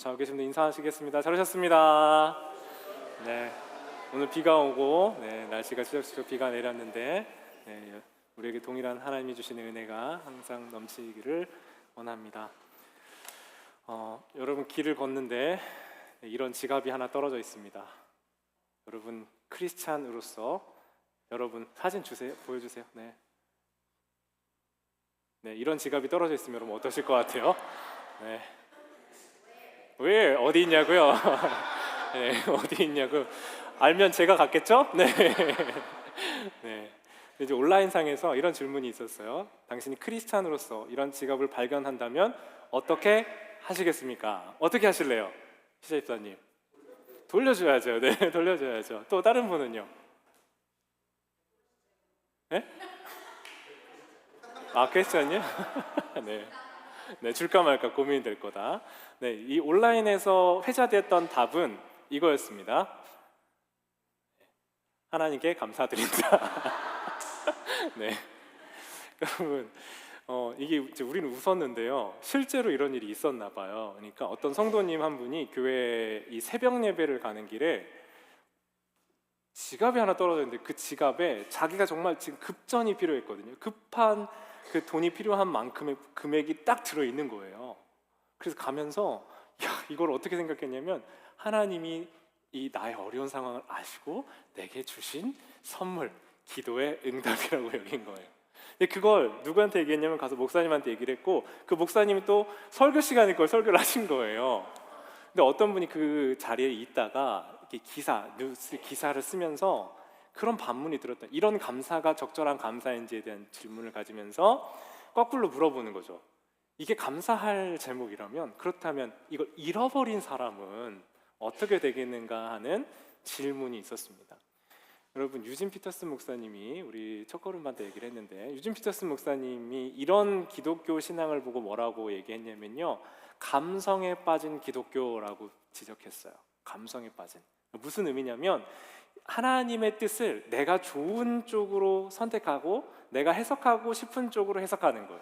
자, 계신 분들 인사하시겠습니다. 잘 오셨습니다. 네, 오늘 비가 오고 날씨가 추적추적 비가 내렸는데 우리에게 동일한 하나님이 주시는 은혜가 항상 넘치기를 원합니다. 여러분 길을 걷는데 이런 지갑이 하나 떨어져 있습니다. 여러분 크리스찬으로서 여러분 사진 주세요. 보여주세요. 네, 이런 지갑이 떨어져 있으면 여러분 어떠실 것 같아요? 네. 왜 어디 있냐고요? 네, 어디 있냐고 알면 제가 갔겠죠? 네. 네. 이제 온라인상에서 이런 질문이 있었어요. 당신이 크리스찬으로서 이런 지갑을 발견한다면 어떻게 하시겠습니까? 어떻게 하실래요? 시자입사님 돌려줘야죠. 네, 돌려줘야죠. 또 다른 분은요? 네? 아, 크리스찬이요? 네. 네, 줄까 말까 고민이 될 거다. 네, 이 온라인에서 회자됐던 답은 이거였습니다. 하나님께 감사드린다. 네, 여러분, 이게 이제 우리는 웃었는데요. 실제로 이런 일이 있었나 봐요. 그러니까 어떤 성도님 한 분이 교회 이 새벽 예배를 가는 길에 지갑이 하나 떨어져 있는데 그 지갑에 자기가 정말 지금 급전이 필요했거든요. 급한 그 돈이 필요한 만큼의 금액이 딱 들어있는 거예요. 그래서 가면서 이걸 어떻게 생각했냐면 하나님이 이 나의 어려운 상황을 아시고 내게 주신 선물, 기도의 응답이라고 여긴 거예요. 근데 그걸 누구한테 얘기했냐면 가서 목사님한테 얘기를 했고 그 목사님이 또 설교 시간에 그걸 설교를 하신 거예요. 근데 어떤 분이 그 자리에 있다가 이렇게 뉴스 기사를 쓰면서 그런 반문이 들었다. 이런 감사가 적절한 감사인지에 대한 질문을 가지면서 거꾸로 물어보는 거죠. 이게 감사할 제목이라면 그렇다면 이걸 잃어버린 사람은 어떻게 되겠는가 하는 질문이 있었습니다. 여러분 유진 피터슨 목사님이 우리 첫걸음반 때 얘기를 했는데 유진 피터슨 목사님이 이런 기독교 신앙을 보고 뭐라고 얘기했냐면요. 감성에 빠진 기독교라고 지적했어요. 감성에 빠진. 무슨 의미냐면 하나님의 뜻을 내가 좋은 쪽으로 선택하고 내가 해석하고 싶은 쪽으로 해석하는 거예요.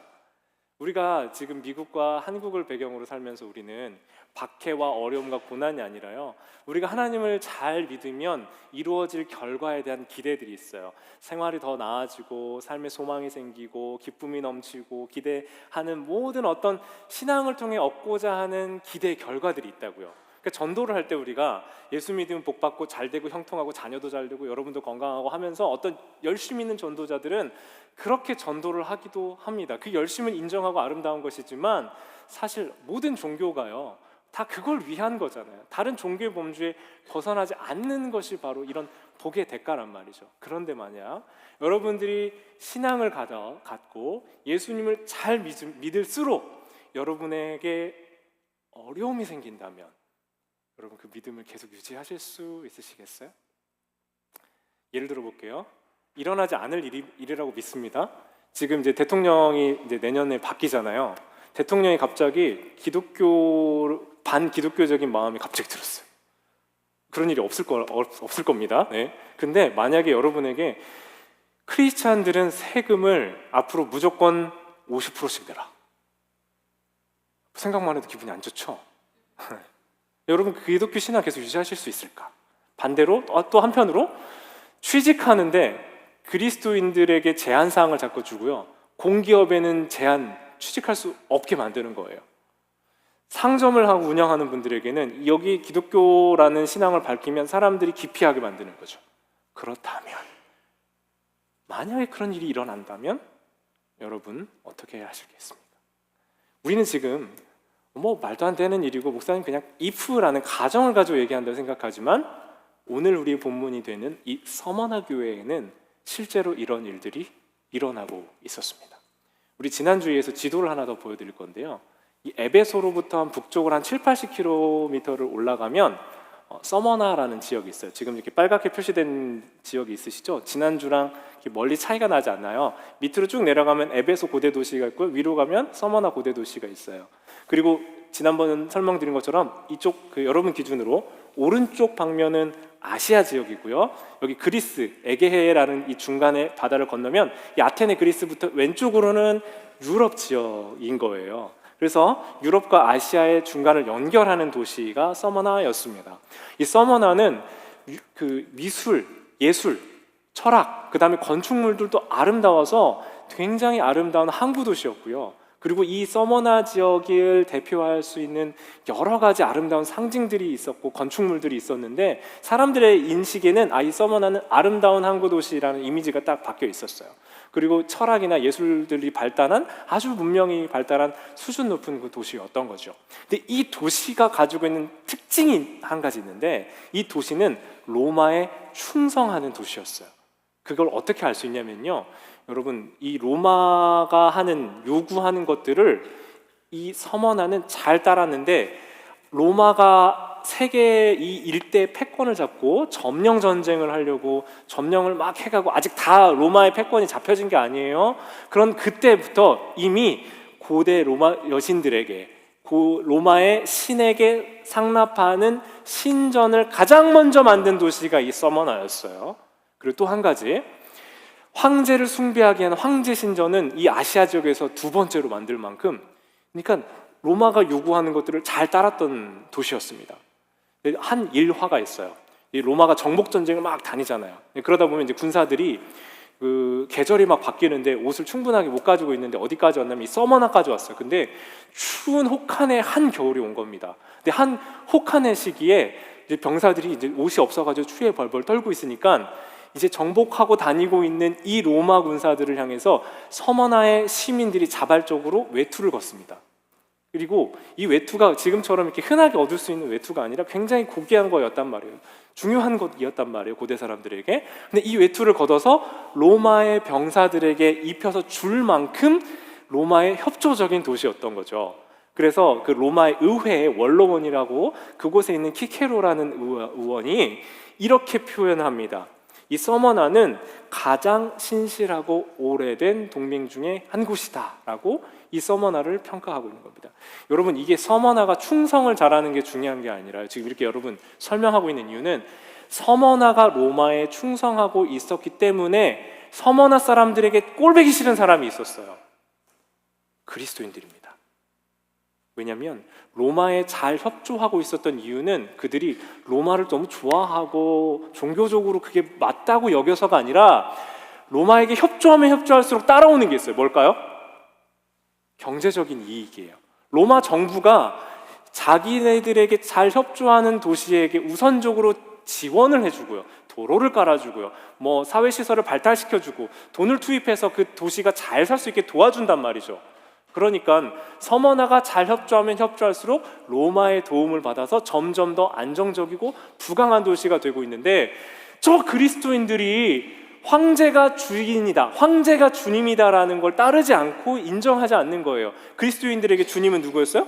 우리가 지금 미국과 한국을 배경으로 살면서 우리는 박해와 어려움과 고난이 아니라요, 우리가 하나님을 잘 믿으면 이루어질 결과에 대한 기대들이 있어요. 생활이 더 나아지고 삶의 소망이 생기고 기쁨이 넘치고 기대하는 모든 어떤 신앙을 통해 얻고자 하는 기대의 결과들이 있다고요. 그러니까 전도를 할 때 우리가 예수 믿으면 복 받고 잘 되고 형통하고 자녀도 잘 되고 여러분도 건강하고 하면서 어떤 열심히 있는 전도자들은 그렇게 전도를 하기도 합니다. 그 열심은 인정하고 아름다운 것이지만 사실 모든 종교가요 다 그걸 위한 거잖아요. 다른 종교의 범주에 벗어나지 않는 것이 바로 이런 복의 대가란 말이죠. 그런데 만약 여러분들이 신앙을 갖고 예수님을 잘 믿을수록 여러분에게 어려움이 생긴다면 여러분 그 믿음을 계속 유지하실 수 있으시겠어요? 예를 들어 볼게요. 일어나지 않을 일이라고 믿습니다. 지금 이제 대통령이 이제 내년에 바뀌잖아요. 대통령이 갑자기 반기독교적인 마음이 갑자기 들었어요. 그런 일이 없을 겁니다. 네. 근데 만약에 여러분에게 크리스찬들은 세금을 앞으로 무조건 50%씩 내라. 생각만 해도 기분이 안 좋죠? 여러분 기독교 신앙 계속 유지하실 수 있을까? 반대로 또 한편으로 취직하는데 그리스도인들에게 제한사항을 자꾸 주고요, 공기업에는 취직할 수 없게 만드는 거예요. 상점을 하고 운영하는 분들에게는 여기 기독교라는 신앙을 밝히면 사람들이 기피하게 만드는 거죠. 그렇다면 만약에 그런 일이 일어난다면 여러분 어떻게 하시겠습니까? 우리는 지금 말도 안 되는 일이고 목사님 그냥 if라는 가정을 가지고 얘기한다고 생각하지만 오늘 우리의 본문이 되는 이 서머나 교회에는 실제로 이런 일들이 일어나고 있었습니다. 우리 지난주에서 지도를 하나 더 보여드릴 건데요, 이 에베소로부터 한 북쪽으로 한 7-80km를 올라가면 서머나라는 지역이 있어요. 지금 이렇게 빨갛게 표시된 지역이 있으시죠? 지난주랑 멀리 차이가 나지 않나요? 밑으로 쭉 내려가면 에베소 고대 도시가 있고요, 위로 가면 서머나 고대 도시가 있어요. 그리고 지난번 설명드린 것처럼 이쪽 여러분 기준으로 오른쪽 방면은 아시아 지역이고요, 여기 그리스 에게해라는 이 중간에 바다를 건너면 이 아테네 그리스부터 왼쪽으로는 유럽 지역인 거예요. 그래서 유럽과 아시아의 중간을 연결하는 도시가 서머나였습니다. 이 서머나는 그 미술, 예술, 철학, 그 다음에 건축물들도 아름다워서 굉장히 아름다운 항구 도시였고요. 그리고 이 서머나 지역을 대표할 수 있는 여러 가지 아름다운 상징들이 있었고 건축물들이 있었는데, 사람들의 인식에는 이 서머나는 아름다운 항구 도시라는 이미지가 딱 박혀 있었어요. 그리고 철학이나 예술들이 발달한, 아주 문명이 발달한 수준 높은 그 도시였던 거죠. 근데 이 도시가 가지고 있는 특징이 한 가지 있는데, 이 도시는 로마에 충성하는 도시였어요. 그걸 어떻게 알 수 있냐면요, 여러분, 이 로마가 요구하는 것들을 이 서머나는 잘 따랐는데, 로마가 세계 이 일대 패권을 잡고 점령 전쟁을 하려고 점령을 막 해가고, 아직 다 로마의 패권이 잡혀진 게 아니에요. 그런 그때부터 이미 고대 로마 여신들에게, 로마의 신에게 상납하는 신전을 가장 먼저 만든 도시가 이 서머나였어요. 그리고 또 한 가지, 황제를 숭배하게 하는 황제 신전은 이 아시아 지역에서 두 번째로 만들 만큼, 그러니까 로마가 요구하는 것들을 잘 따랐던 도시였습니다. 한 일화가 있어요. 이 로마가 정복 전쟁을 막 다니잖아요. 그러다 보면 이제 군사들이 그 계절이 막 바뀌는데 옷을 충분하게 못 가지고 있는데 어디까지 왔냐면 이 서머나까지 왔어요. 근데 추운 혹한의 한 겨울이 온 겁니다. 근데 한 혹한의 시기에 이제 병사들이 이제 옷이 없어가지고 추위에 벌벌 떨고 있으니까, 이제 정복하고 다니고 있는 이 로마 군사들을 향해서 서머나의 시민들이 자발적으로 외투를 걷습니다. 그리고 이 외투가 지금처럼 이렇게 흔하게 얻을 수 있는 외투가 아니라 굉장히 고귀한 거였단 말이에요. 중요한 것이었단 말이에요, 고대 사람들에게. 근데 이 외투를 걷어서 로마의 병사들에게 입혀서 줄 만큼 로마의 협조적인 도시였던 거죠. 그래서 그 로마의 의회의 원로원이라고, 그곳에 있는 키케로라는 의원이 이렇게 표현합니다. 이 서머나는 가장 신실하고 오래된 동맹 중에 한 곳이다 라고 이 서머나를 평가하고 있는 겁니다. 여러분, 이게 서머나가 충성을 잘하는 게 중요한 게 아니라요, 지금 이렇게 여러분 설명하고 있는 이유는 서머나가 로마에 충성하고 있었기 때문에 서머나 사람들에게 꼴보기 싫은 사람이 있었어요. 그리스도인들입니다. 왜냐하면 로마에 잘 협조하고 있었던 이유는 그들이 로마를 너무 좋아하고 종교적으로 그게 맞다고 여겨서가 아니라, 로마에게 협조하면 협조할수록 따라오는 게 있어요. 뭘까요? 경제적인 이익이에요. 로마 정부가 자기네들에게 잘 협조하는 도시에게 우선적으로 지원을 해주고요, 도로를 깔아주고요, 뭐 사회시설을 발달시켜주고 돈을 투입해서 그 도시가 잘 살 수 있게 도와준단 말이죠. 그러니까 서머나가 잘 협조하면 협조할수록 로마의 도움을 받아서 점점 더 안정적이고 부강한 도시가 되고 있는데, 저 그리스도인들이 황제가 주인이다, 황제가 주님이다라는 걸 따르지 않고 인정하지 않는 거예요. 그리스도인들에게 주님은 누구였어요?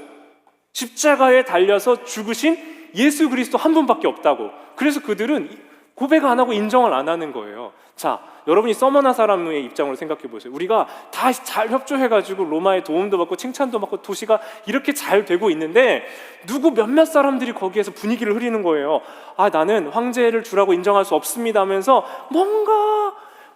십자가에 달려서 죽으신 예수 그리스도 한 분밖에 없다고. 그래서 그들은 고백 안 하고 인정을 안 하는 거예요. 자, 여러분이 서머나 사람의 입장으로 생각해 보세요. 우리가 다 잘 협조해가지고 로마의 도움도 받고 칭찬도 받고 도시가 이렇게 잘 되고 있는데, 누구 몇몇 사람들이 거기에서 분위기를 흐리는 거예요. 나는 황제를 주라고 인정할 수 없습니다 하면서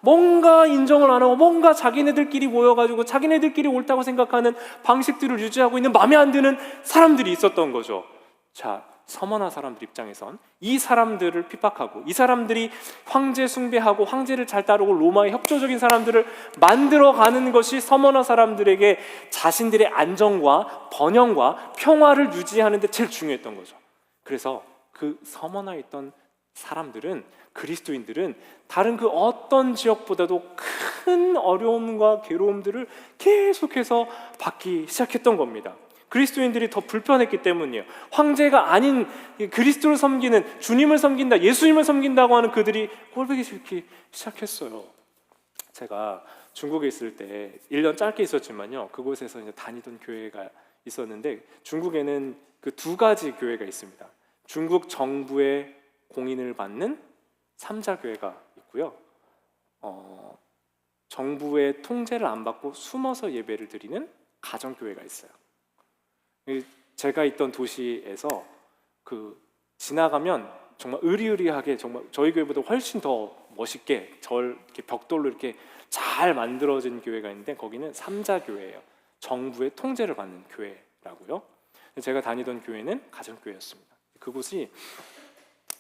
뭔가 인정을 안 하고, 뭔가 자기네들끼리 모여가지고 자기네들끼리 옳다고 생각하는 방식들을 유지하고 있는 마음에 안 드는 사람들이 있었던 거죠. 자, 서머나 사람들 입장에선 이 사람들을 핍박하고, 이 사람들이 황제 숭배하고 황제를 잘 따르고 로마의 협조적인 사람들을 만들어가는 것이 서머나 사람들에게 자신들의 안정과 번영과 평화를 유지하는 데 제일 중요했던 거죠. 그래서 그 서머나에 있던 사람들은, 그리스도인들은 다른 그 어떤 지역보다도 큰 어려움과 괴로움들을 계속해서 받기 시작했던 겁니다. 그리스도인들이 더 불편했기 때문이에요. 황제가 아닌 그리스도를 섬기는, 주님을 섬긴다, 예수님을 섬긴다고 하는 그들이 꼴보기 싫기 시작했어요. 제가 중국에 있을 때 1년 짧게 있었지만요, 그곳에서 이제 다니던 교회가 있었는데, 중국에는 그 두 가지 교회가 있습니다. 중국 정부의 공인을 받는 삼자교회가 있고요, 정부의 통제를 안 받고 숨어서 예배를 드리는 가정교회가 있어요. 제가 있던 도시에서 지나가면 정말 의리의리하게, 정말 저희 교회보다 훨씬 더 멋있게 이렇게 벽돌로 이렇게 잘 만들어진 교회가 있는데, 거기는 삼자교회예요. 정부의 통제를 받는 교회라고요. 제가 다니던 교회는 가정교회였습니다. 그곳이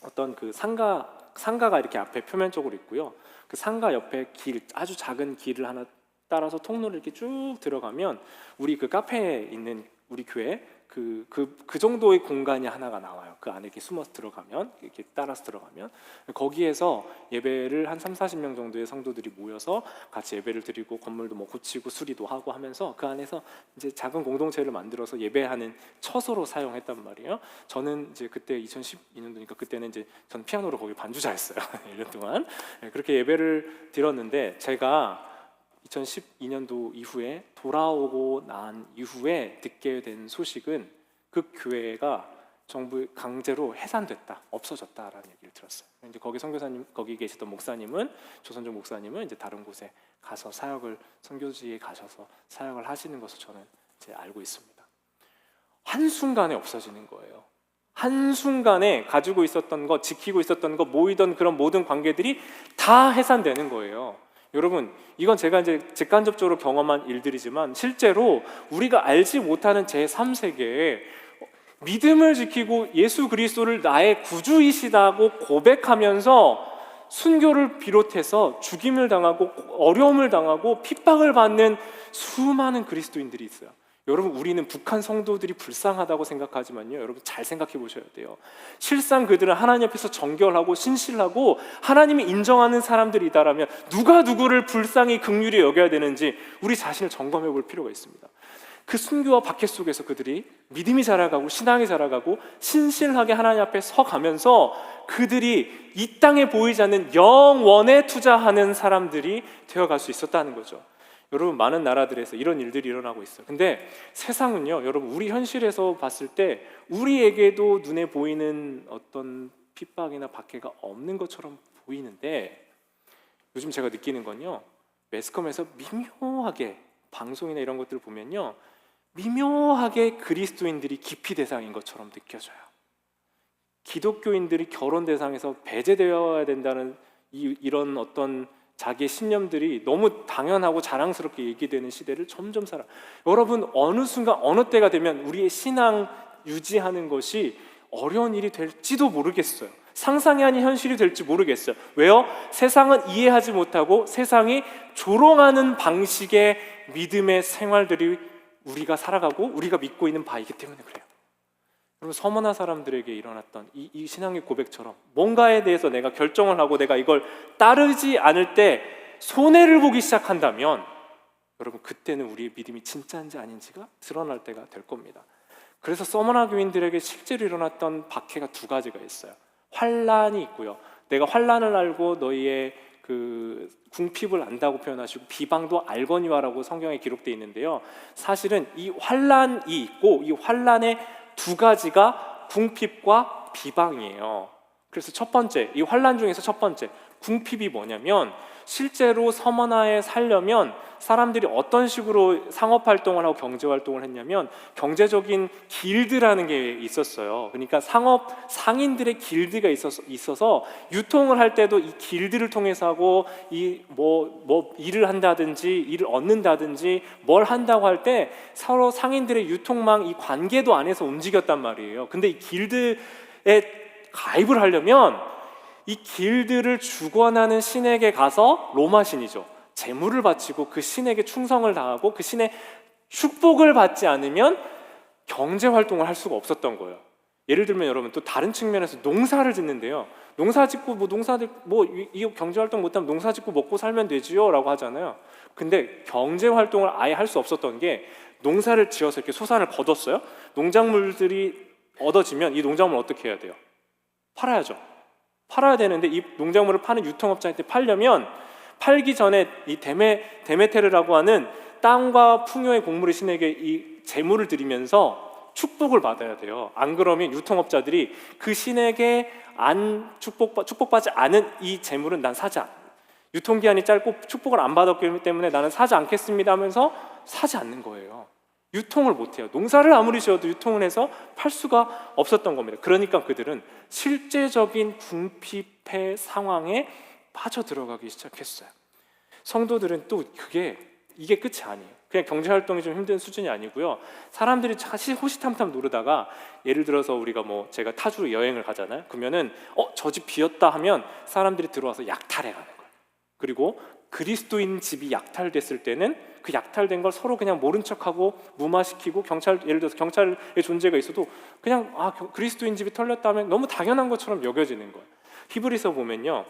어떤 그 상가가 이렇게 앞에 표면적으로 있고요. 그 상가 옆에 길, 아주 작은 길을 하나 따라서 통로를 이렇게 쭉 들어가면 우리 그 카페에 있는 우리 교회 그 정도의 공간이 하나가 나와요. 그 안에 이렇게 숨어서 들어가면, 이렇게 따라서 들어가면 거기에서 예배를 한 30-40명 정도의 성도들이 모여서 같이 예배를 드리고 건물도 뭐 고치고 수리도 하고 하면서 그 안에서 이제 작은 공동체를 만들어서 예배하는 처소로 사용했단 말이에요. 저는 이제 그때 2012년도니까 그때는 이제 전 피아노로 거기 반주자였어요. 1년 동안. 그렇게 예배를 드렸는데 제가 2012년도 이후에 돌아오고 난 이후에 듣게 된 소식은 그 교회가 정부 강제로 해산됐다, 없어졌다라는 얘기를 들었어요. 이제 거기 선교사님, 거기 계시던 목사님은, 조선족 목사님은 이제 다른 곳에 가서 사역을, 선교지에 가셔서 사역을 하시는 것을 저는 이제 알고 있습니다. 한순간에 없어지는 거예요. 한순간에 가지고 있었던 것, 지키고 있었던 것, 모이던 그런 모든 관계들이 다 해산되는 거예요. 여러분, 이건 제가 이제 직간접적으로 경험한 일들이지만 실제로 우리가 알지 못하는 제3세계에 믿음을 지키고 예수 그리스도를 나의 구주이시다고 고백하면서 순교를 비롯해서 죽임을 당하고 어려움을 당하고 핍박을 받는 수많은 그리스도인들이 있어요. 여러분, 우리는 북한 성도들이 불쌍하다고 생각하지만요, 여러분 잘 생각해 보셔야 돼요. 실상 그들은 하나님 앞에서 정결하고 신실하고 하나님이 인정하는 사람들이다라면 누가 누구를 불쌍히 긍휼히 여겨야 되는지 우리 자신을 점검해 볼 필요가 있습니다. 그 순교와 박해 속에서 그들이 믿음이 자라가고 신앙이 자라가고 신실하게 하나님 앞에 서가면서 그들이 이 땅에 보이지 않는 영원에 투자하는 사람들이 되어갈 수 있었다는 거죠. 여러분, 많은 나라들에서 이런 일들이 일어나고 있어요. 근데 세상은요, 여러분, 우리 현실에서 봤을 때 우리에게도 눈에 보이는 어떤 핍박이나 박해가 없는 것처럼 보이는데 요즘 제가 느끼는 건요, 매스컴에서 미묘하게 방송이나 이런 것들을 보면요, 미묘하게 그리스도인들이 기피 대상인 것처럼 느껴져요. 기독교인들이 결혼 대상에서 배제되어야 된다는 이런 어떤 자기의 신념들이 너무 당연하고 자랑스럽게 얘기되는 시대를 점점 살아. 여러분, 어느 순간 어느 때가 되면 우리의 신앙 유지하는 것이 어려운 일이 될지도 모르겠어요. 상상이 아닌 현실이 될지 모르겠어요. 왜요? 세상은 이해하지 못하고 세상이 조롱하는 방식의 믿음의 생활들이 우리가 살아가고 우리가 믿고 있는 바이기 때문에 그래요. 여러분, 서머나 사람들에게 일어났던 이 신앙의 고백처럼 뭔가에 대해서 내가 결정을 하고 내가 이걸 따르지 않을 때 손해를 보기 시작한다면 여러분, 그때는 우리의 믿음이 진짜인지 아닌지가 드러날 때가 될 겁니다. 그래서 서머나 교인들에게 실제로 일어났던 박해가 두 가지가 있어요. 환난이 있고요. 내가 환난을 알고 너희의 그 궁핍을 안다고 표현하시고 비방도 알거니와라고 성경에 기록되어 있는데요. 사실은 이 환난이 있고 이 환난의 두 가지가 궁핍과 비방이에요. 그래서 첫 번째, 이 환난 중에서 첫 번째 궁핍이 뭐냐면 실제로 서머나에 살려면 사람들이 어떤 식으로 상업활동을 하고 경제활동을 했냐면 경제적인 길드라는 게 있었어요. 그러니까 상인들의 길드가 있어서 유통을 할 때도 이 길드를 통해서 하고 뭐 일을 한다든지 일을 얻는다든지 뭘 한다고 할 때 서로 상인들의 유통망 이 관계도 안에서 움직였단 말이에요. 근데 이 길드에 가입을 하려면 이 길드를 주관하는 신에게 가서 로마 신이죠. 제물을 바치고 그 신에게 충성을 다하고 그 신의 축복을 받지 않으면 경제 활동을 할 수가 없었던 거예요. 예를 들면 여러분 또 다른 측면에서 농사를 짓는데요. 농사 짓고 이 경제 활동 못하면 농사 짓고 먹고 살면 되지요라고 하잖아요. 근데 경제 활동을 아예 할 수 없었던 게 농사를 지어서 이렇게 소산을 거뒀어요. 농작물들이 얻어지면 이 농작물을 어떻게 해야 돼요? 팔아야죠. 팔아야 되는데 이 농작물을 파는 유통업자한테 팔려면 팔기 전에 이 데메테르라고 하는 땅과 풍요의 곡물의 신에게 이 제물을 드리면서 축복을 받아야 돼요. 안 그러면 유통업자들이 그 신에게 축복받지 않은 이 제물은 난 사지 않. 유통기한이 짧고 축복을 안 받았기 때문에 나는 사지 않겠습니다 하면서 사지 않는 거예요. 유통을 못해요. 농사를 아무리 지어도 유통을 해서 팔 수가 없었던 겁니다. 그러니까 그들은 실제적인 궁핍의 상황에 빠져들어가기 시작했어요. 성도들은 또 이게 끝이 아니에요. 그냥 경제 활동이 좀 힘든 수준이 아니고요. 사람들이 사실 호시탐탐 노르다가 예를 들어서 우리가 뭐 제가 타주로 여행을 가잖아요. 그러면은 저 집 비었다 하면 사람들이 들어와서 약탈해 가는 거예요. 그리고 그리스도인 집이 약탈됐을 때는 그 약탈된 걸 서로 그냥 모른 척하고 무마시키고 예를 들어서 경찰의 존재가 있어도 그냥 그리스도인 집이 털렸다 하면 너무 당연한 것처럼 여겨지는 거예요. 히브리서 보면요,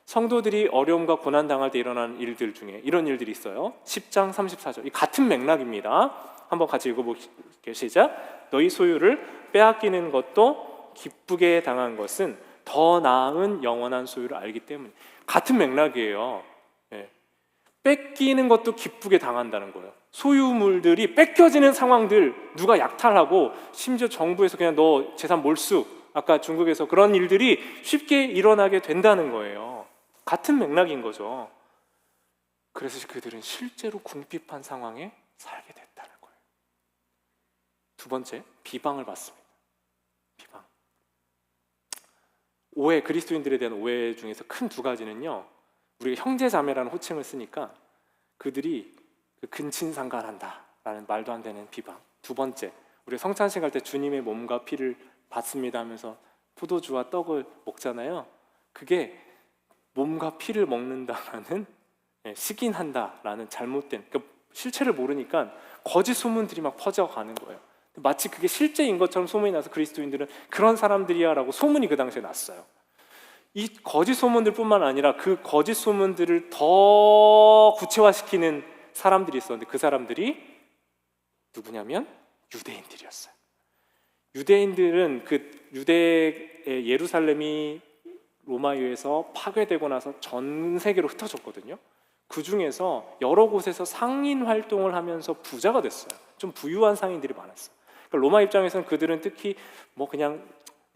성도들이 어려움과 고난 당할 때 일어나는 일들 중에 이런 일들이 있어요. 10장 34절, 이 같은 맥락입니다. 한번 같이 읽어볼게요. 시작. 너희 소유를 빼앗기는 것도 기쁘게 당한 것은 더 나은 영원한 소유를 알기 때문에. 같은 맥락이에요. 뺏기는 것도 기쁘게 당한다는 거예요. 소유물들이 뺏겨지는 상황들, 누가 약탈하고 심지어 정부에서 그냥 너 재산 몰수, 아까 중국에서 그런 일들이 쉽게 일어나게 된다는 거예요. 같은 맥락인 거죠. 그래서 그들은 실제로 궁핍한 상황에 살게 됐다는 거예요. 두 번째, 비방을 받습니다. 비방. 오해, 그리스도인들에 대한 오해 중에서 큰 두 가지는요, 우리가 형제자매라는 호칭을 쓰니까 그들이 근친상간한다라는 말도 안 되는 비방. 두 번째, 우리 성찬식 할 때 주님의 몸과 피를 받습니다 하면서 포도주와 떡을 먹잖아요. 그게 몸과 피를 먹는다라는, 식인한다라는 잘못된, 그러니까 실체를 모르니까 거짓 소문들이 막 퍼져가는 거예요. 마치 그게 실제인 것처럼 소문이 나서 그리스도인들은 그런 사람들이야 라고 소문이 그 당시에 났어요. 이 거짓 소문들뿐만 아니라 그 거짓 소문들을 더 구체화시키는 사람들이 있었는데 그 사람들이 누구냐면 유대인들이었어요. 유대인들은 그 유대의 예루살렘이 로마유에서 파괴되고 나서 전 세계로 흩어졌거든요. 그 중에서 여러 곳에서 상인 활동을 하면서 부자가 됐어요. 좀 부유한 상인들이 많았어요. 그러니까 로마 입장에서는 그들은 특히 뭐 그냥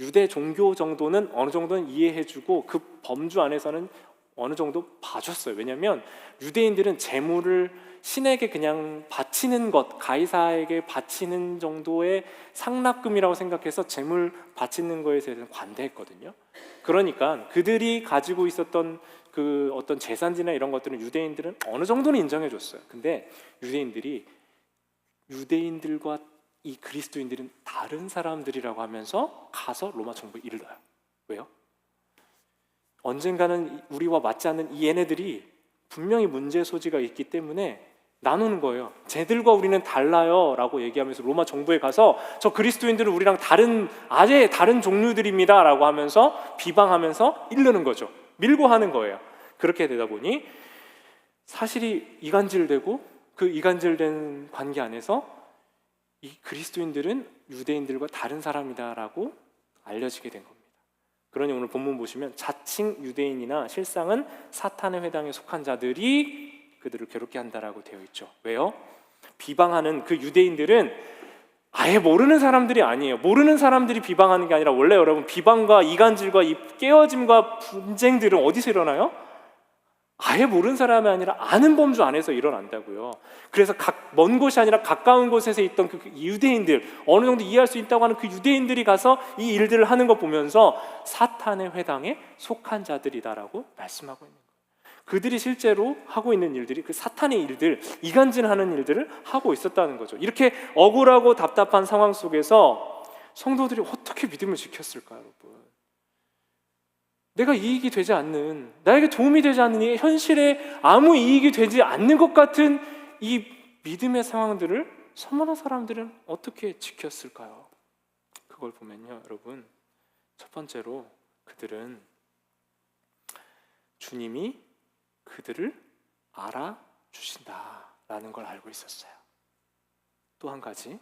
유대 종교 정도는 어느 정도는 이해해주고 그 범주 안에서는 어느 정도 봐줬어요. 왜냐하면 유대인들은 재물을 신에게 그냥 바치는 것, 가이사에게 바치는 정도의 상납금이라고 생각해서 재물 바치는 거에 대해서는 관대했거든요. 그러니까 그들이 가지고 있었던 그 어떤 재산지나 이런 것들은 유대인들은 어느 정도는 인정해줬어요. 근데 유대인들과 이 그리스도인들은 다른 사람들이라고 하면서 가서 로마 정부에 일러요. 왜요? 언젠가는 우리와 맞지 않는 이 얘네들이 분명히 문제 소지가 있기 때문에 나누는 거예요. 쟤들과 우리는 달라요 라고 얘기하면서 로마 정부에 가서 저 그리스도인들은 우리랑 아예 다른 종류들입니다 라고 하면서 비방하면서 일르는 거죠. 밀고 하는 거예요. 그렇게 되다 보니 사실이 이간질되고 그 이간질된 관계 안에서 이 그리스도인들은 유대인들과 다른 사람이다라고 알려지게 된 겁니다. 그러니 오늘 본문 보시면 자칭 유대인이나 실상은 사탄의 회당에 속한 자들이 그들을 괴롭게 한다라고 되어 있죠. 왜요? 비방하는 그 유대인들은 아예 모르는 사람들이 아니에요. 모르는 사람들이 비방하는 게 아니라 원래 여러분 비방과 이간질과 이 깨어짐과 분쟁들은 어디서 일어나요? 아예 모르는 사람이 아니라 아는 범주 안에서 일어난다고요. 그래서 먼 곳이 아니라 가까운 곳에서 있던 그 유대인들, 어느 정도 이해할 수 있다고 하는 그 유대인들이 가서 이 일들을 하는 거 보면서 사탄의 회당에 속한 자들이다라고 말씀하고 있는 거예요. 그들이 실제로 하고 있는 일들이 그 사탄의 일들, 이간질하는 일들을 하고 있었다는 거죠. 이렇게 억울하고 답답한 상황 속에서 성도들이 어떻게 믿음을 지켰을까요, 여러분? 내가 이익이 되지 않는, 나에게 도움이 되지 않는 이 현실에 아무 이익이 되지 않는 것 같은 이 믿음의 상황들을 선만한 사람들은 어떻게 지켰을까요? 그걸 보면요, 여러분, 첫 번째로 그들은 주님이 그들을 알아주신다라는 걸 알고 있었어요. 또 한 가지,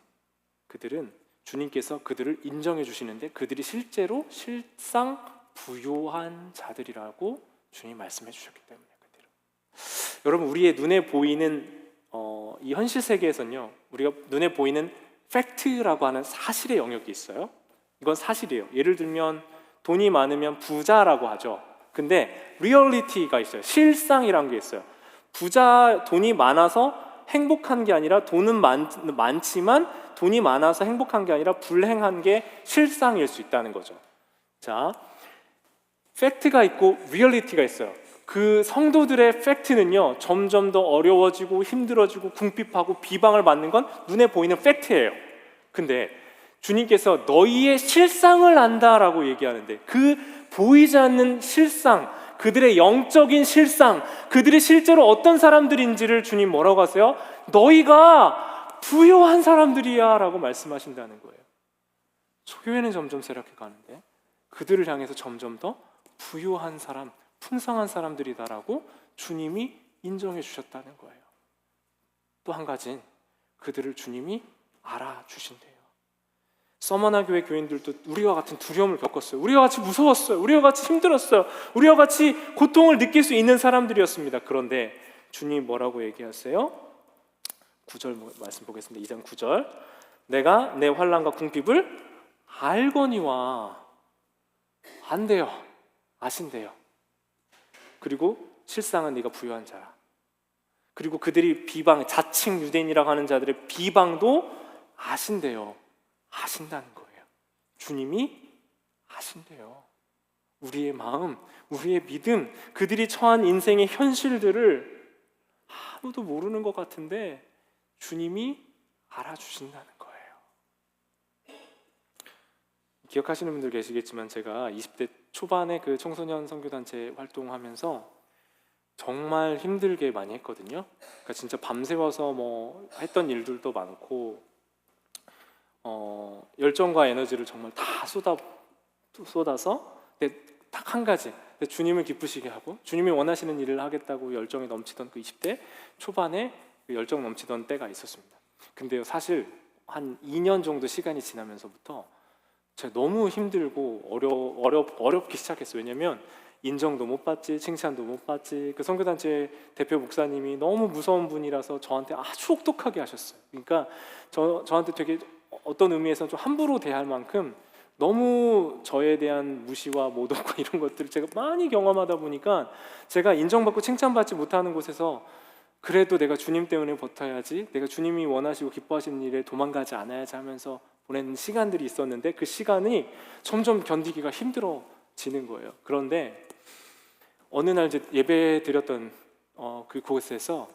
그들은 주님께서 그들을 인정해 주시는데 그들이 실제로 실상 부요한 자들이라고 주님 말씀해 주셨기 때문에 그들은. 여러분, 우리의 눈에 보이는 이 현실 세계에서는요, 우리가 눈에 보이는 팩트라고 하는 사실의 영역이 있어요. 이건 사실이에요. 예를 들면 돈이 많으면 부자라고 하죠. 근데 리얼리티가 있어요. 실상이라는 게 있어요. 돈이 많아서 행복한 게 아니라 돈은 많지만 돈이 많아서 행복한 게 아니라 불행한 게 실상일 수 있다는 거죠. 자, 팩트가 있고 리얼리티가 있어요. 그 성도들의 팩트는요, 점점 더 어려워지고 힘들어지고 궁핍하고 비방을 받는 건 눈에 보이는 팩트예요. 근데 주님께서 너희의 실상을 안다라고 얘기하는데, 그 보이지 않는 실상, 그들의 영적인 실상, 그들이 실제로 어떤 사람들인지를 주님 뭐라고 하세요? 너희가 부요한 사람들이야 라고 말씀하신다는 거예요. 교회는 점점 쇠락해 가는데 그들을 향해서 점점 더 부요한 사람, 풍성한 사람들이다라고 주님이 인정해 주셨다는 거예요. 또 한 가지는 그들을 주님이 알아주신대요. 서머나 교회 교인들도 우리와 같은 두려움을 겪었어요. 우리와 같이 무서웠어요. 우리와 같이 힘들었어요. 우리와 같이 고통을 느낄 수 있는 사람들이었습니다. 그런데 주님이 뭐라고 얘기하세요? 9절 말씀 보겠습니다. 2장 9절. 내가 내 환난과 궁핍을 알거니와. 안돼요. 아신대요. 그리고 실상은 네가 부유한 자라. 그리고 그들이 비방, 자칭 유대인이라고 하는 자들의 비방도 아신대요. 아신다는 거예요. 주님이 아신대요. 우리의 마음, 우리의 믿음, 그들이 처한 인생의 현실들을 아무도 모르는 것 같은데 주님이 알아주신다는 거예요. 기억하시는 분들 계시겠지만 제가 20대 초반에 그 청소년 선교단체 활동하면서 정말 힘들게 많이 했거든요. 그러니까 진짜 밤새워서 뭐 했던 일들도 많고 열정과 에너지를 정말 다 쏟아서 딱 한 가지, 주님을 기쁘시게 하고 주님이 원하시는 일을 하겠다고 열정이 넘치던 그 20대 초반에 그 열정 넘치던 때가 있었습니다. 근데요, 사실 한 2년 정도 시간이 지나면서부터 제가 너무 힘들고 어렵기 시작했어요. 왜냐면 인정도 못 받지, 칭찬도 못 받지. 그 선교단체 대표 목사님이 너무 무서운 분이라서 저한테 아주 혹독하게 하셨어요. 그러니까 저한테 되게 어떤 의미에서 좀 함부로 대할 만큼 너무 저에 대한 무시와 모독과 이런 것들을 제가 많이 경험하다 보니까 제가 인정받고 칭찬받지 못하는 곳에서 그래도 내가 주님 때문에 버텨야지, 내가 주님이 원하시고 기뻐하시는 일에 도망가지 않아야지 하면서 보낸 시간들이 있었는데 그 시간이 점점 견디기가 힘들어지는 거예요. 그런데 어느 날 이제 예배 드렸던 그곳에서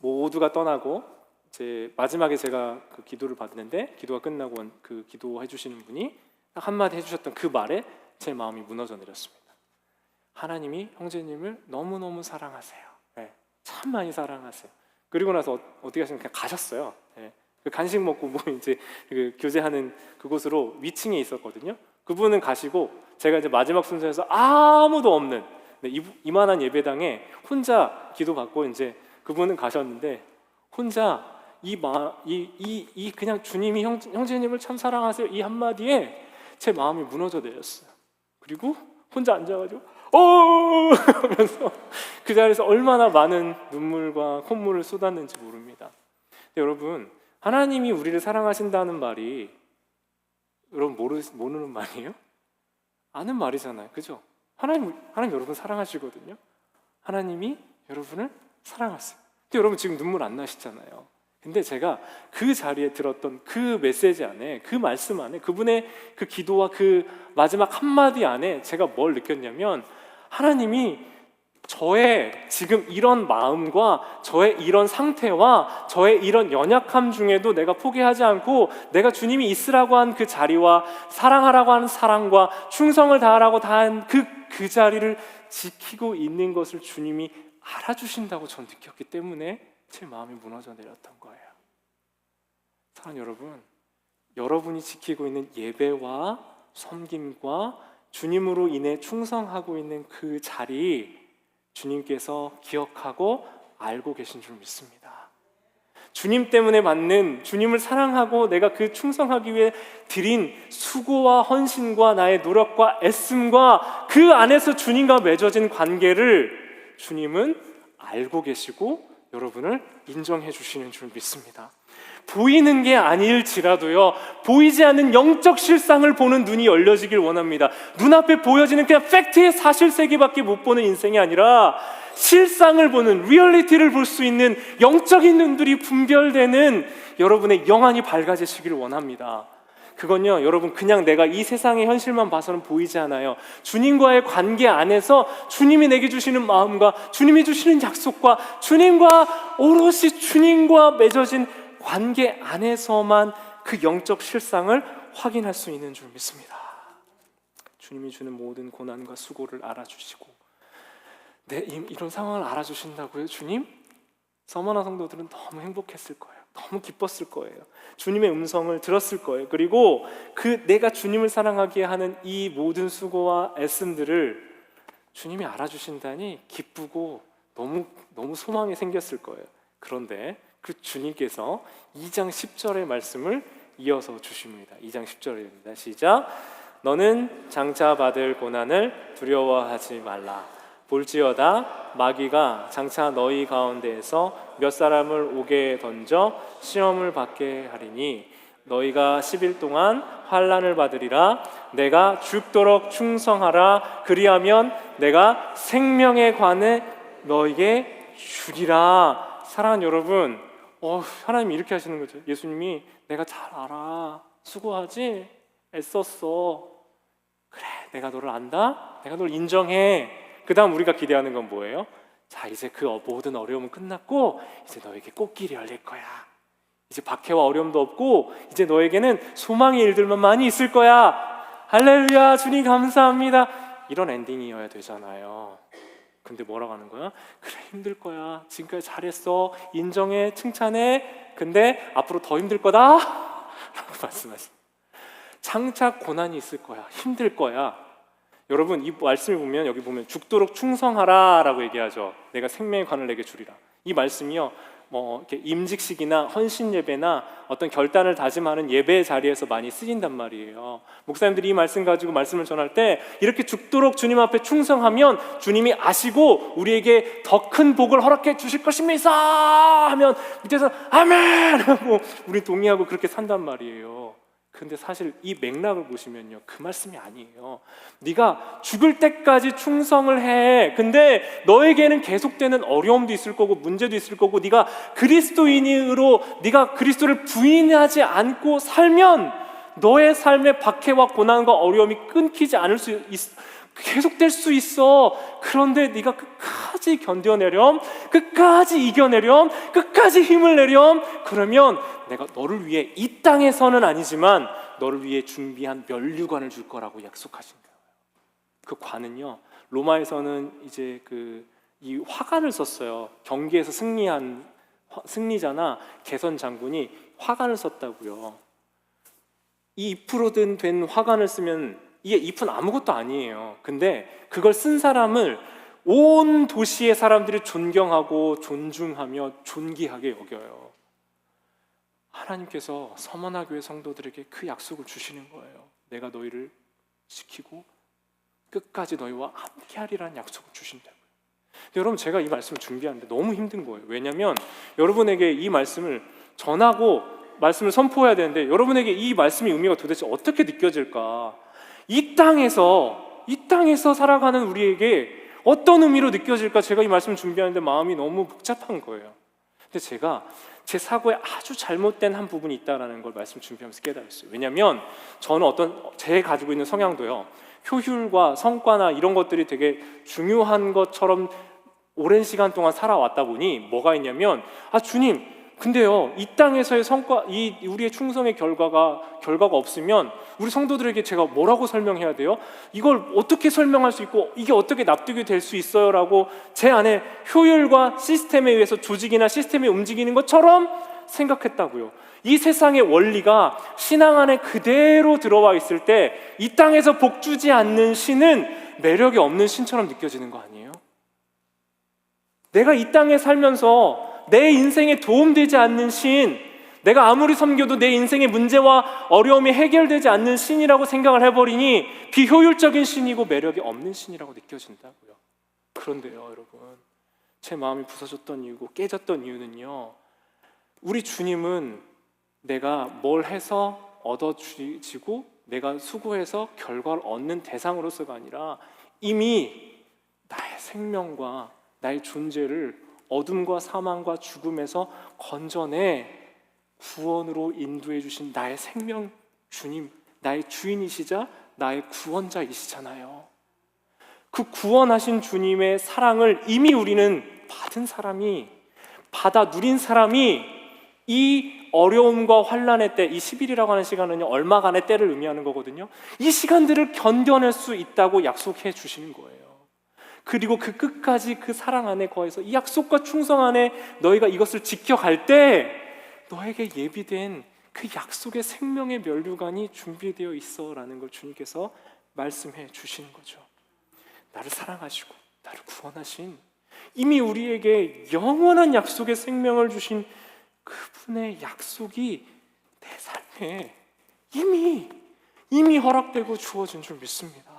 모두가 떠나고 이제 마지막에 제가 그 기도를 받는데, 기도가 끝나고 그 기도해 주시는 분이 딱 한마디 해주셨던 그 말에 제 마음이 무너져 내렸습니다. 하나님이 형제님을 너무너무 사랑하세요. 네, 참 많이 사랑하세요. 그리고 나서 어떻게 하시면 그냥 가셨어요. 네, 그 간식 먹고 뭐 이제 그 교제하는 그곳으로 위층에 있었거든요. 그분은 가시고 제가 이제 마지막 순서에서 아무도 없는 이만한 예배당에 혼자 기도받고 이제 그분은 가셨는데 혼자 그냥 주님이 형제님을 참 사랑하세요 이 한마디에 제 마음이 무너져 내렸어요. 그리고 혼자 앉아가지고 하면서 그 자리에서 얼마나 많은 눈물과 콧물을 쏟았는지 모릅니다. 근데 여러분, 하나님이 우리를 사랑하신다는 말이 여러분 모르는 말이에요? 아는 말이잖아요. 그죠? 하나님 여러분 사랑하시거든요. 하나님이 여러분을 사랑하세요. 근데 여러분 지금 눈물 안 나시잖아요. 근데 제가 그 자리에 들었던 그 메시지 안에, 그 말씀 안에, 그분의 그 기도와 그 마지막 한마디 안에 제가 뭘 느꼈냐면 하나님이 저의 지금 이런 마음과 저의 이런 상태와 저의 이런 연약함 중에도 내가 포기하지 않고 내가 주님이 있으라고 한 그 자리와 사랑하라고 하는 사랑과 충성을 다하라고 다한 그 자리를 지키고 있는 것을 주님이 알아주신다고 전 느꼈기 때문에 제 마음이 무너져 내렸던 거예요. 사랑하는 여러분, 여러분이 지키고 있는 예배와 섬김과 주님으로 인해 충성하고 있는 그 자리 주님께서 기억하고 알고 계신 줄 믿습니다. 주님 때문에 받는, 주님을 사랑하고 내가 그 충성하기 위해 드린 수고와 헌신과 나의 노력과 애씀과 그 안에서 주님과 맺어진 관계를 주님은 알고 계시고 여러분을 인정해 주시는 줄 믿습니다. 보이는 게 아닐지라도요, 보이지 않는 영적 실상을 보는 눈이 열려지길 원합니다. 눈앞에 보여지는 그냥 팩트의 사실세계밖에 못 보는 인생이 아니라 실상을 보는, 리얼리티를 볼 수 있는 영적인 눈들이 분별되는 여러분의 영안이 밝아지시길 원합니다. 그건요, 여러분, 그냥 내가 이 세상의 현실만 봐서는 보이지 않아요. 주님과의 관계 안에서 주님이 내게 주시는 마음과 주님이 주시는 약속과 주님과 오롯이 주님과 맺어진 관계 안에서만 그 영적 실상을 확인할 수 있는 줄 믿습니다. 주님이 주는 모든 고난과 수고를 알아주시고, 이런 상황을 알아주신다고요, 주님? 서머나 성도들은 너무 행복했을 거예요. 너무 기뻤을 거예요. 주님의 음성을 들었을 거예요. 그리고 내가 주님을 사랑하게 하는 이 모든 수고와 애씀들을 주님이 알아주신다니 기쁘고 너무 소망이 생겼을 거예요. 그런데 그 주님께서 2장 10절의 말씀을 이어서 주십니다. 2장 10절입니다. 시작. 너는 장차 받을 고난을 두려워하지 말라. 볼지어다 마귀가 장차 너희 가운데에서 몇 사람을 옥에 던져 시험을 받게 하리니 너희가 10일 동안 환난을 받으리라. 내가 죽도록 충성하라. 그리하면 내가 생명의 관을 너에게 주리라. 사랑하는 여러분, 하나님이 이렇게 하시는 거죠. 예수님이 내가 잘 알아. 수고하지? 애썼어. 그래, 내가 너를 안다? 내가 너를 인정해. 그 다음 우리가 기대하는 건 뭐예요? 자, 이제 그 모든 어려움은 끝났고 이제 너에게 꽃길이 열릴 거야. 이제 박해와 어려움도 없고 이제 너에게는 소망의 일들만 많이 있을 거야. 할렐루야, 주님 감사합니다. 이런 엔딩이어야 되잖아요. 근데 뭐라고 하는 거야? 그래, 힘들 거야. 지금까지 잘했어. 인정해, 칭찬해. 근데 앞으로 더 힘들 거다 라고 말씀하십니다. 장차 고난이 있을 거야. 힘들 거야. 여러분, 이 말씀을 보면 여기 보면 죽도록 충성하라 라고 얘기하죠. 내가 생명의 관을 내게 주리라. 이 말씀이요, 이렇게 임직식이나 헌신 예배나 어떤 결단을 다짐하는 예배 자리에서 많이 쓰인단 말이에요. 목사님들이 이 말씀 가지고 말씀을 전할 때 이렇게 죽도록 주님 앞에 충성하면 주님이 아시고 우리에게 더 큰 복을 허락해 주실 것입니다 하면 밑에서 아멘 하고 우리 동의하고 그렇게 산단 말이에요. 근데 사실 이 맥락을 보시면요, 그 말씀이 아니에요. 네가 죽을 때까지 충성을 해. 근데 너에게는 계속되는 어려움도 있을 거고 문제도 있을 거고 네가 그리스도인으로 네가 그리스도를 부인하지 않고 살면 너의 삶의 박해와 고난과 어려움이 끊기지 않을 수 계속될 수 있어. 그런데 네가 끝까지 견뎌내렴, 끝까지 이겨내렴, 끝까지 힘을 내렴. 그러면 내가 너를 위해 이 땅에서는 아니지만 너를 위해 준비한 면류관을 줄 거라고 약속하신 거예요. 그 관은요, 로마에서는 이제 이 화관을 썼어요. 경기에서 승리한 승리자나 개선 장군이 화관을 썼다고요. 이 잎으로 된 화관을 쓰면 이게 잎은 아무것도 아니에요. 근데 그걸 쓴 사람을 온 도시의 사람들이 존경하고 존중하며 존귀하게 여겨요. 하나님께서 서머나 교회 성도들에게 그 약속을 주시는 거예요. 내가 너희를 지키고 끝까지 너희와 함께하리라는 약속을 주신다고요. 근데 여러분, 제가 이 말씀을 준비하는데 너무 힘든 거예요. 왜냐하면 여러분에게 이 말씀을 전하고 말씀을 선포해야 되는데 여러분에게 이 말씀의 의미가 도대체 어떻게 느껴질까? 이 땅에서 살아가는 우리에게 어떤 의미로 느껴질까? 제가 이 말씀을 준비하는데 마음이 너무 복잡한 거예요. 근데 제가 제 사고에 아주 잘못된 한 부분이 있다는 걸 말씀 준비하면서 깨달았어요. 왜냐하면 저는 제 가지고 있는 성향도요, 효율과 성과나 이런 것들이 되게 중요한 것처럼 오랜 시간 동안 살아왔다 보니 뭐가 있냐면, 주님, 근데요, 이 땅에서의 성과, 우리의 충성의 결과가 없으면 우리 성도들에게 제가 뭐라고 설명해야 돼요? 이걸 어떻게 설명할 수 있고 이게 어떻게 납득이 될 수 있어요? 라고 제 안에 효율과 시스템에 의해서 조직이나 시스템이 움직이는 것처럼 생각했다고요. 이 세상의 원리가 신앙 안에 그대로 들어와 있을 때 이 땅에서 복주지 않는 신은 매력이 없는 신처럼 느껴지는 거 아니에요? 내가 이 땅에 살면서 내 인생에 도움되지 않는 신, 내가 아무리 섬겨도 내 인생의 문제와 어려움이 해결되지 않는 신이라고 생각을 해버리니 비효율적인 신이고 매력이 없는 신이라고 느껴진다고요. 그런데요, 여러분, 제 마음이 부서졌던 이유고 깨졌던 이유는요, 우리 주님은 내가 뭘 해서 얻어지고 내가 수고해서 결과를 얻는 대상으로서가 아니라 이미 나의 생명과 나의 존재를 어둠과 사망과 죽음에서 건져내 구원으로 인도해 주신 나의 생명 주님, 나의 주인이시자 나의 구원자이시잖아요. 그 구원하신 주님의 사랑을 이미 우리는 받은 사람이, 받아 누린 사람이 이 어려움과 환난의 때, 이 10일이라고 하는 시간은요 얼마간의 때를 의미하는 거거든요. 이 시간들을 견뎌낼 수 있다고 약속해 주시는 거예요. 그리고 그 끝까지 그 사랑 안에 거해서 이 약속과 충성 안에 너희가 이것을 지켜갈 때 너에게 예비된 그 약속의 생명의 면류관이 준비되어 있어 라는 걸 주님께서 말씀해 주시는 거죠. 나를 사랑하시고 나를 구원하신, 이미 우리에게 영원한 약속의 생명을 주신 그분의 약속이 내 삶에 이미 허락되고 주어진 줄 믿습니다.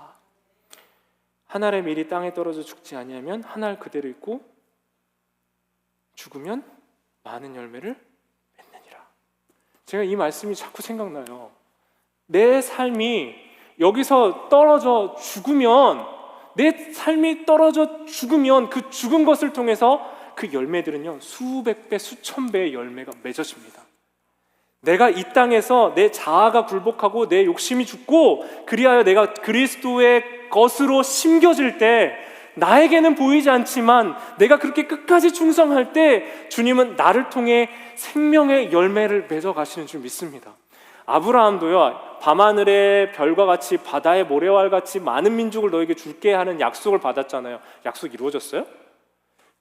한 알의 밀이 땅에 떨어져 죽지 아니하면 한 알 그대로 있고 죽으면 많은 열매를 맺느니라. 제가 이 말씀이 자꾸 생각나요. 내 삶이 여기서 떨어져 죽으면, 내 삶이 떨어져 죽으면 그 죽은 것을 통해서 그 열매들은요 수백 배, 수천 배의 열매가 맺어집니다. 내가 이 땅에서 내 자아가 굴복하고 내 욕심이 죽고 그리하여 내가 그리스도의 것으로 심겨질 때, 나에게는 보이지 않지만 내가 그렇게 끝까지 충성할 때 주님은 나를 통해 생명의 열매를 맺어 가시는 줄 믿습니다. 아브라함도요 밤하늘의 별과 같이 바다의 모래와 같이 많은 민족을 너에게 줄게 하는 약속을 받았잖아요. 약속 이루어졌어요?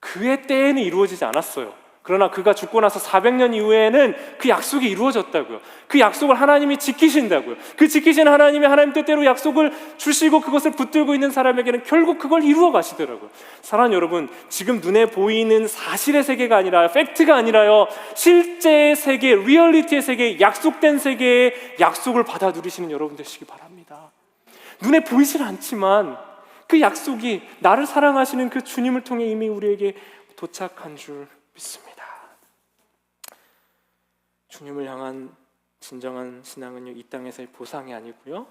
그의 때에는 이루어지지 않았어요. 그러나 그가 죽고 나서 400년 이후에는 그 약속이 이루어졌다고요. 그 약속을 하나님이 지키신다고요. 그 지키신 하나님이 하나님 뜻대로 약속을 주시고 그것을 붙들고 있는 사람에게는 결국 그걸 이루어 가시더라고요. 사랑하는 여러분, 지금 눈에 보이는 사실의 세계가 아니라, 팩트가 아니라요, 실제의 세계, 리얼리티의 세계, 약속된 세계의 약속을 받아 누리시는 여러분 되시기 바랍니다. 눈에 보이질 않지만 그 약속이 나를 사랑하시는 그 주님을 통해 이미 우리에게 도착한 줄 믿습니다. 주님을 향한 진정한 신앙은요 이 땅에서의 보상이 아니고요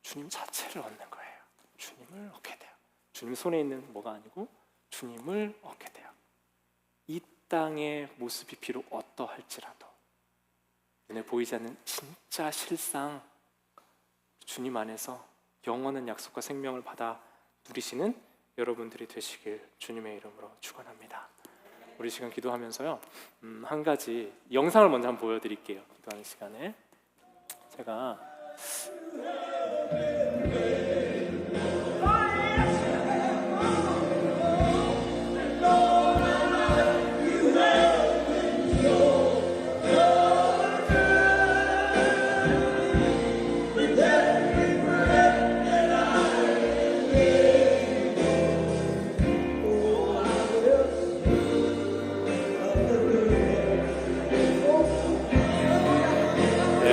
주님 자체를 얻는 거예요. 주님을 얻게 돼요. 주님 손에 있는 뭐가 아니고 주님을 얻게 돼요. 이 땅의 모습이 비록 어떠할지라도 눈에 보이지 않는 진짜 실상 주님 안에서 영원한 약속과 생명을 받아 누리시는 여러분들이 되시길 주님의 이름으로 축원합니다. 우리 시간 기도하면서요 한 가지 영상을 먼저 한번 보여드릴게요. 기도하는 시간에 제가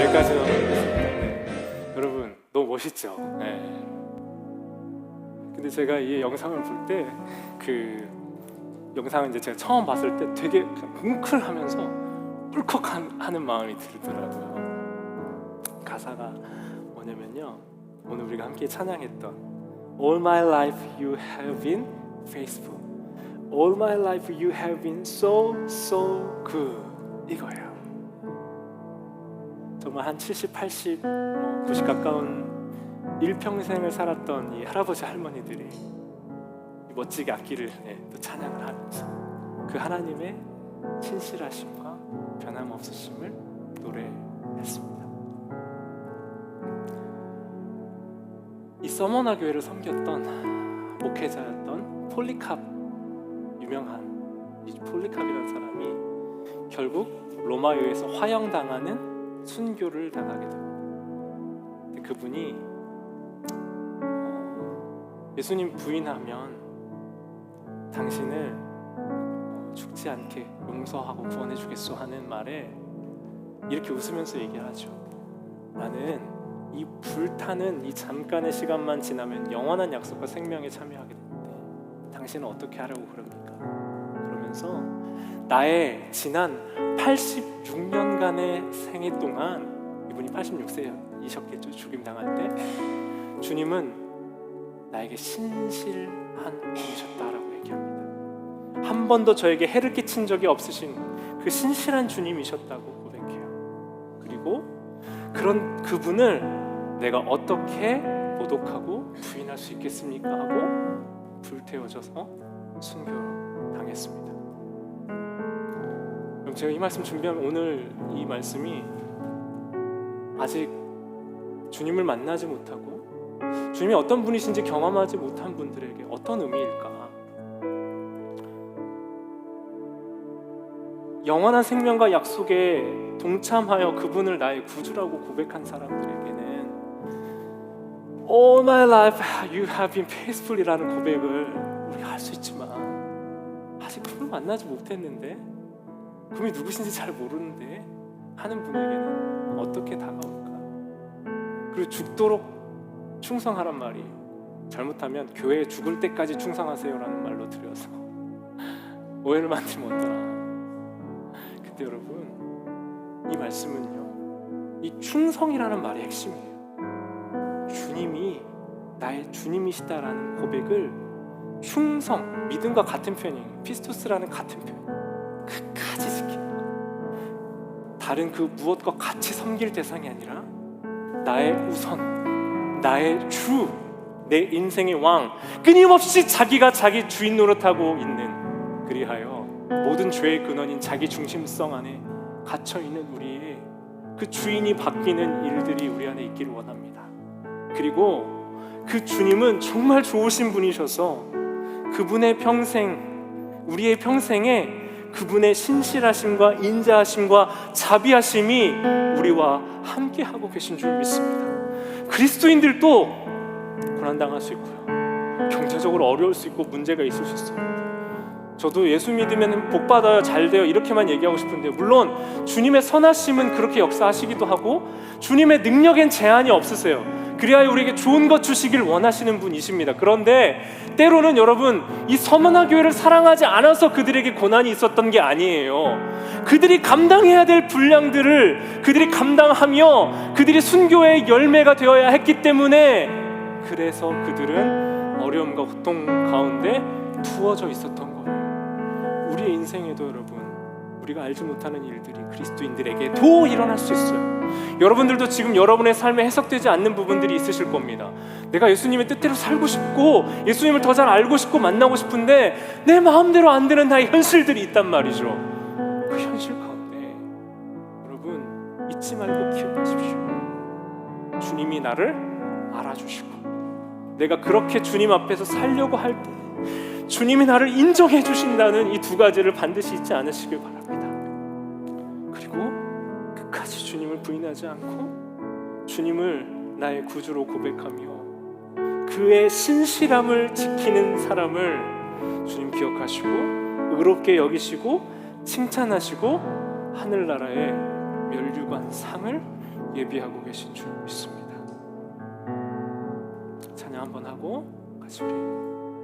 여기까지 넘어가겠습니다. 여러분 너무 멋있죠? 네. 근데 제가 이 영상을 볼 때 그 영상을 이제 제가 처음 봤을 때 되게 뭉클하면서 울컥하는 마음이 들더라고요. 가사가 뭐냐면요, 오늘 우리가 함께 찬양했던 All my life you have been faithful, All my life you have been so good, 이거예요. 정말 한 70, 80, 90 가까운 일평생을 살았던 이 할아버지 할머니들이 멋지게 악기를 또 찬양을 하면서 그 하나님의 신실하심과 변함없으심을 노래했습니다. 이 서머나 교회를 섬겼던 목회자였던 폴리캅, 유명한 이 폴리캅이라는 사람이 결국 로마교회에서 화형당하는 순교를 당하게 됩니다. 그분이 예수님 부인하면 당신을 죽지 않게 용서하고 구원해 주겠소 하는 말에 이렇게 웃으면서 얘기하죠. 나는 이 불타는 이 잠깐의 시간만 지나면 영원한 약속과 생명에 참여하게 되는데 당신은 어떻게 하려고 그럽니까? 그러면서 나의 지난 86년간의 생애 동안, 이분이 86세이셨겠죠, 죽임 당할 때, 주님은 나에게 신실한 분이셨다라고 얘기합니다. 한 번도 저에게 해를 끼친 적이 없으신 그 신실한 주님이셨다고 고백해요. 그리고 그런 그분을 내가 어떻게 모독하고 부인할 수 있겠습니까? 하고 불태워져서 순교를 당했습니다. 그럼 제가 이 말씀 준비하면 오늘 이 말씀이 아직 주님을 만나지 못하고 주님이 어떤 분이신지 경험하지 못한 분들에게 어떤 의미일까? 영원한 생명과 약속에 동참하여 그분을 나의 구주라고 고백한 사람들에게는 All my life you have been faithful이라는 고백을 우리가 할 수 있지만 아직 그분을 만나지 못했는데 그분이 누구신지 잘 모르는데 하는 분에게는 어떻게 다가올까? 그리고 죽도록 충성하란 말이 잘못하면 교회에 죽을 때까지 충성하세요라는 말로 들여서 오해를 만들면 어떠나. 근데 여러분, 이 말씀은요, 이 충성이라는 말의 핵심이에요. 주님이 나의 주님이시다라는 고백을 충성, 믿음과 같은 표현이에요. 피스토스라는 같은 표현, 끝까지 지키는 것. 다른 그 무엇과 같이 섬길 대상이 아니라 나의 우선, 나의 주, 내 인생의 왕, 끊임없이 자기가 자기 주인 노릇하고 있는, 그리하여 모든 죄의 근원인 자기 중심성 안에 갇혀있는 우리의 그 주인이 바뀌는 일들이 우리 안에 있기를 원합니다. 그리고 그 주님은 정말 좋으신 분이셔서 그분의 평생, 우리의 평생에 그분의 신실하심과 인자하심과 자비하심이 우리와 함께하고 계신 줄 믿습니다. 그리스도인들도 고난당할 수 있고요, 경제적으로 어려울 수 있고 문제가 있을 수 있어요. 저도 예수 믿으면 복 받아요, 잘 돼요, 이렇게만 얘기하고 싶은데, 물론 주님의 선하심은 그렇게 역사하시기도 하고 주님의 능력엔 제한이 없으세요. 그리하여 우리에게 좋은 것 주시길 원하시는 분이십니다. 그런데 때로는 여러분, 이 서머나 교회를 사랑하지 않아서 그들에게 고난이 있었던 게 아니에요. 그들이 감당해야 될 분량들을 그들이 감당하며 그들이 순교의 열매가 되어야 했기 때문에, 그래서 그들은 어려움과 고통 가운데 투어져 있었던 거예요. 우리의 인생에도 여러분, 우리가 알지 못하는 일들이 그리스도인들에게도 일어날 수 있어요. 여러분들도 지금 여러분의 삶에 해석되지 않는 부분들이 있으실 겁니다. 내가 예수님의 뜻대로 살고 싶고 예수님을 더 잘 알고 싶고 만나고 싶은데 내 마음대로 안 되는 나의 현실들이 있단 말이죠. 그 현실 가운데 여러분, 잊지 말고 기억하십시오. 주님이 나를 알아주시고 내가 그렇게 주님 앞에서 살려고 할 때 주님이 나를 인정해 주신다는 이 두 가지를 반드시 잊지 않으시길 바랍니다. 그리고 끝까지 주님을 부인하지 않고 주님을 나의 구주로 고백하며 그의 신실함을 지키는 사람을 주님 기억하시고 의롭게 여기시고 칭찬하시고 하늘나라의 면류관 상을 예비하고 계신 줄 믿습니다. 찬양 한번 하고 같이 우리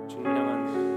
주님을 향한